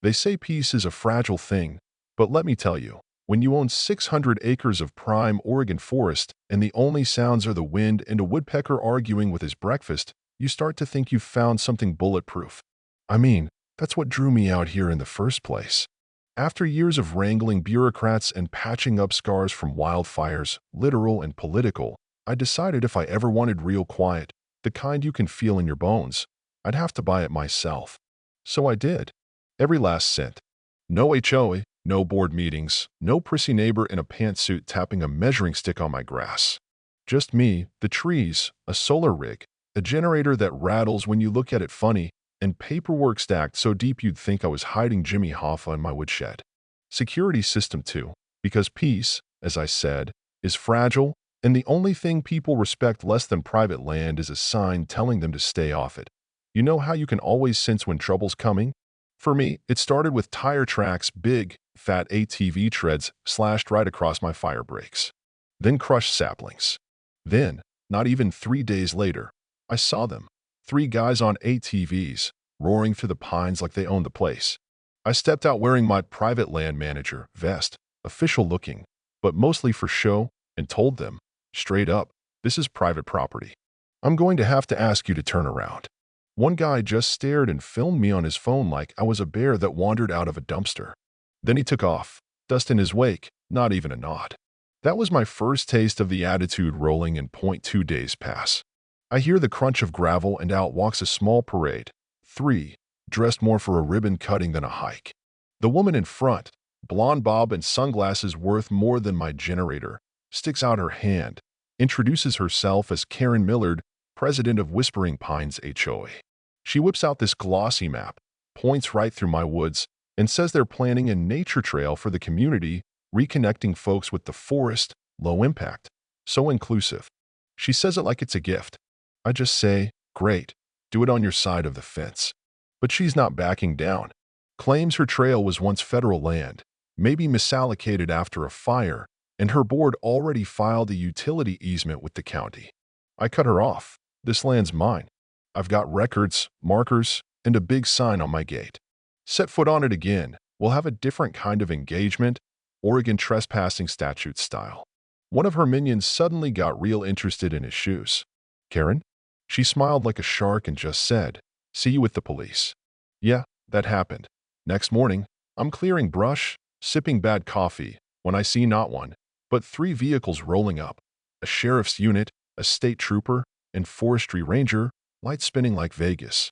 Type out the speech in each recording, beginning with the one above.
They say peace is a fragile thing, but let me tell you, when you own 600 acres of prime Oregon forest and the only sounds are the wind and a woodpecker arguing with his breakfast, you start to think you've found something bulletproof. I mean, that's what drew me out here in the first place. After years of wrangling bureaucrats and patching up scars from wildfires, literal and political, I decided if I ever wanted real quiet, the kind you can feel in your bones, I'd have to buy it myself. So I did. Every last cent. No HOA, no board meetings, no prissy neighbor in a pantsuit tapping a measuring stick on my grass. Just me, the trees, a solar rig, a generator that rattles when you look at it funny, and paperwork stacked so deep you'd think I was hiding Jimmy Hoffa in my woodshed. Security system too, because peace, as I said, is fragile, and the only thing people respect less than private land is a sign telling them to stay off it. You know how you can always sense when trouble's coming? For me, it started with tire tracks, big, fat ATV treads slashed right across my fire breaks. Then crushed saplings. Then, not even 3 days later, I saw them. 3 guys on ATVs, roaring through the pines like they owned the place. I stepped out wearing my private land manager vest, official looking, but mostly for show, and told them, straight up, this is private property. I'm going to have to ask you to turn around. One guy just stared and filmed me on his phone like I was a bear that wandered out of a dumpster. Then he took off, dust in his wake, not even a nod. That was my first taste of the attitude rolling in 0.2 days pass. I hear the crunch of gravel and out walks a small parade. 3, dressed more for a ribbon cutting than a hike. The woman in front, blonde bob and sunglasses worth more than my generator, sticks out her hand, introduces herself as Karen Millard, president of Whispering Pines HOA. She whips out this glossy map, points right through my woods, and says they're planning a nature trail for the community, reconnecting folks with the forest, low impact, so inclusive. She says it like it's a gift. I just say, great, do it on your side of the fence. But she's not backing down. Claims her trail was once federal land, maybe misallocated after a fire, and her board already filed a utility easement with the county. I cut her off. This land's mine. I've got records, markers, and a big sign on my gate. Set foot on it again, we'll have a different kind of engagement, Oregon trespassing statute style. One of her minions suddenly got real interested in his shoes. Karen? She smiled like a shark and just said, see you with the police. Yeah, that happened. Next morning, I'm clearing brush, sipping bad coffee, when I see not one, but 3 vehicles rolling up. A sheriff's unit, a state trooper, and forestry ranger, lights spinning like Vegas.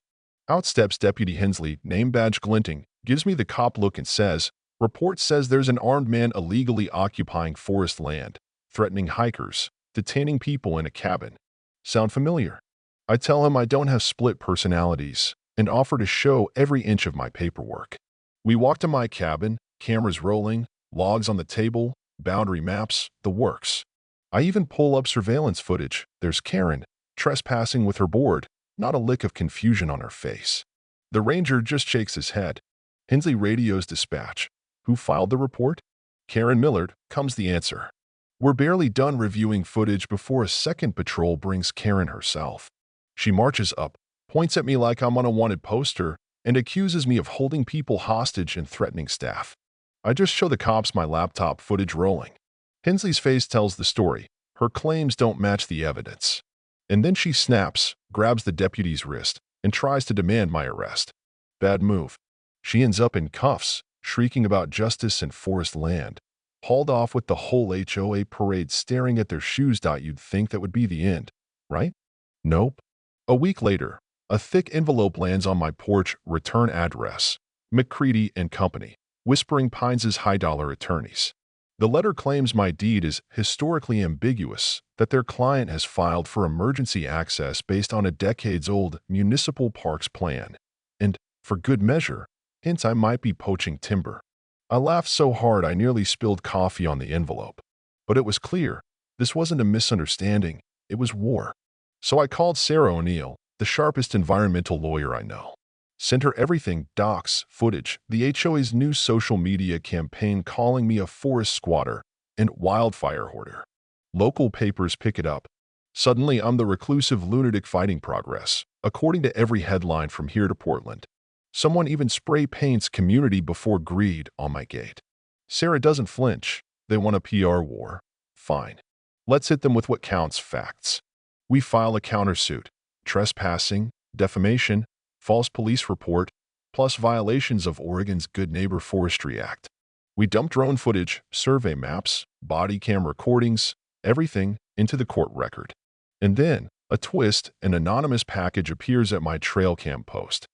Out steps Deputy Hensley, name badge glinting, gives me the cop look and says, report says there's an armed man illegally occupying forest land, threatening hikers, detaining people in a cabin. Sound familiar? I tell him I don't have split personalities and offer to show every inch of my paperwork. We walk to my cabin, cameras rolling, logs on the table, boundary maps, the works. I even pull up surveillance footage. There's Karen, trespassing with her board, not a lick of confusion on her face. The ranger just shakes his head. Hensley radios dispatch. Who filed the report? Karen Millard, comes the answer. We're barely done reviewing footage before a second patrol brings Karen herself. She marches up, points at me like I'm on a wanted poster, and accuses me of holding people hostage and threatening staff. I just show the cops my laptop footage rolling. Hensley's face tells the story. Her claims don't match the evidence. And then she snaps, grabs the deputy's wrist, and tries to demand my arrest. Bad move. She ends up in cuffs, shrieking about justice and forest land. Hauled off with the whole HOA parade staring at their shoes. You'd think that would be the end, right? Nope. A week later, a thick envelope lands on my porch. Return address. McCready and Company, Whispering Pines' high-dollar attorneys. The letter claims my deed is historically ambiguous, that their client has filed for emergency access based on a decades-old municipal parks plan. And, for good measure, hints I might be poaching timber. I laughed so hard I nearly spilled coffee on the envelope. But it was clear, this wasn't a misunderstanding, it was war. So I called Sarah O'Neill, the sharpest environmental lawyer I know. Sent her everything, docs, footage, the HOA's new social media campaign calling me a forest squatter and wildfire hoarder. Local papers pick it up. Suddenly I'm the reclusive lunatic fighting progress, according to every headline from here to Portland. Someone even spray paints community before greed on my gate. Sarah doesn't flinch. They want a PR war. Fine. Let's hit them with what counts: facts. We file a countersuit: trespassing, defamation, false police report, plus violations of Oregon's Good Neighbor Forestry Act. We dump drone footage, survey maps, body cam recordings, everything into the court record. And then, a twist, an anonymous package appears at my trail cam post.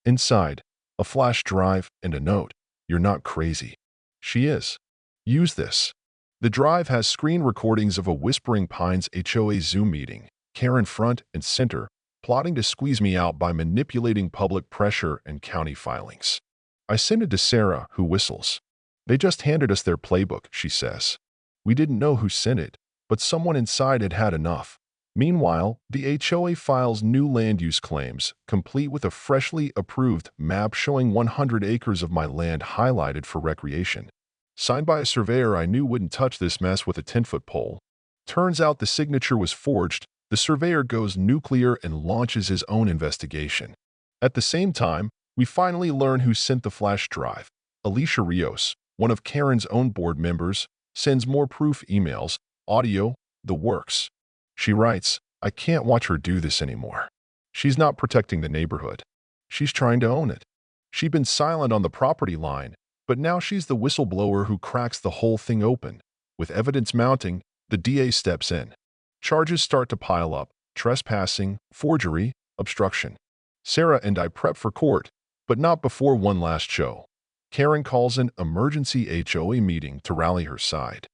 Inside, a flash drive and a note: "You're not crazy." She is. Use this. The drive has screen recordings of a Whispering Pines HOA Zoom meeting, Karen front and center, plotting to squeeze me out by manipulating public pressure and county filings. I send it to Sarah, who whistles. "They just handed us their playbook," she says. We didn't know who sent it, but someone inside had had enough. Meanwhile, the HOA files new land use claims, complete with a freshly approved map showing 100 acres of my land highlighted for recreation. Signed by a surveyor I knew wouldn't touch this mess with a 10-foot pole. Turns out the signature was forged. The surveyor goes nuclear and launches his own investigation. At the same time, we finally learn who sent the flash drive. Alicia Rios, one of Karen's own board members, sends more proof emails, audio, the works. She writes, "I can't watch her do this anymore. She's not protecting the neighborhood. She's trying to own it. She'd been silent on the property line, but now she's the whistleblower who cracks the whole thing open." With evidence mounting, the DA steps in. Charges start to pile up: trespassing, forgery, obstruction. Sarah and I prep for court, but not before one last show. Karen calls an emergency HOA meeting to rally her side.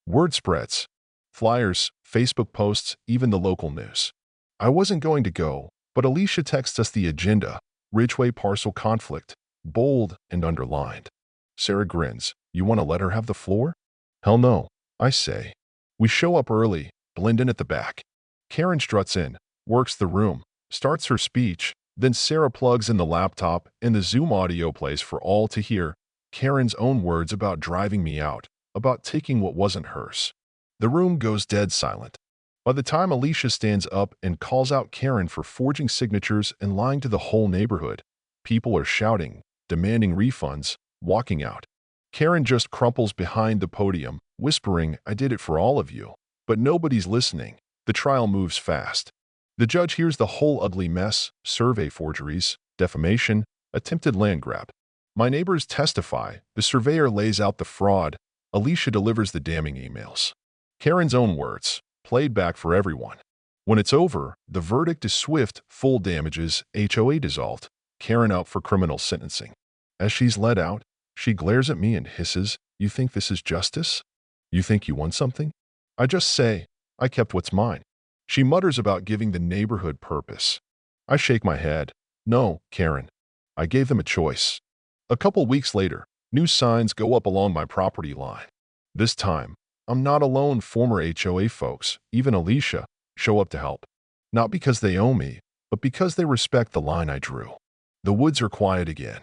Word spreads. Flyers, Facebook posts, even the local news. I wasn't going to go, but Alicia texts us the agenda: Ridgeway parcel conflict, bold and underlined. Sarah grins. "You want to let her have the floor?" "Hell no," I say. We show up early, blend in at the back. Karen struts in, works the room, starts her speech, then Sarah plugs in the laptop and the Zoom audio plays for all to hear. Karen's own words about driving me out, about taking what wasn't hers. The room goes dead silent. By the time Alicia stands up and calls out Karen for forging signatures and lying to the whole neighborhood, people are shouting, demanding refunds, walking out. Karen just crumples behind the podium, whispering, "I did it for all of you." But nobody's listening. The trial moves fast. The judge hears the whole ugly mess: survey forgeries, defamation, attempted land grab. My neighbors testify. The surveyor lays out the fraud. Alicia delivers the damning emails. Karen's own words, played back for everyone. When it's over, the verdict is swift: full damages, HOA dissolved, Karen out for criminal sentencing. As she's let out, she glares at me and hisses, "You think this is justice? You think you won something?" I just say, "I kept what's mine." She mutters about giving the neighborhood purpose. I shake my head. "No, Karen. I gave them a choice." A couple weeks later, new signs go up along my property line. This time, I'm not alone. Former HOA folks, even Alicia, show up to help. Not because they owe me, but because they respect the line I drew. The woods are quiet again.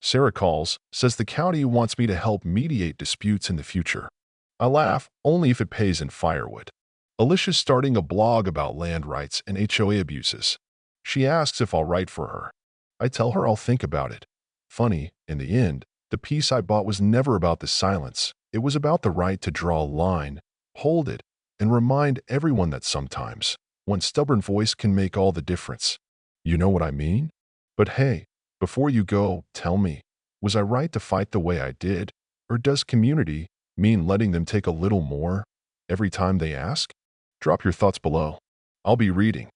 Sarah calls, says the county wants me to help mediate disputes in the future. I laugh, only if it pays in firewood. Alicia's starting a blog about land rights and HOA abuses. She asks if I'll write for her. I tell her I'll think about it. Funny, in the end, the piece I bought was never about the silence. It was about the right to draw a line, hold it, and remind everyone that sometimes one stubborn voice can make all the difference. You know what I mean? But hey, before you go, tell me, was I right to fight the way I did? Or does community mean letting them take a little more every time they ask? Drop your thoughts below. I'll be reading.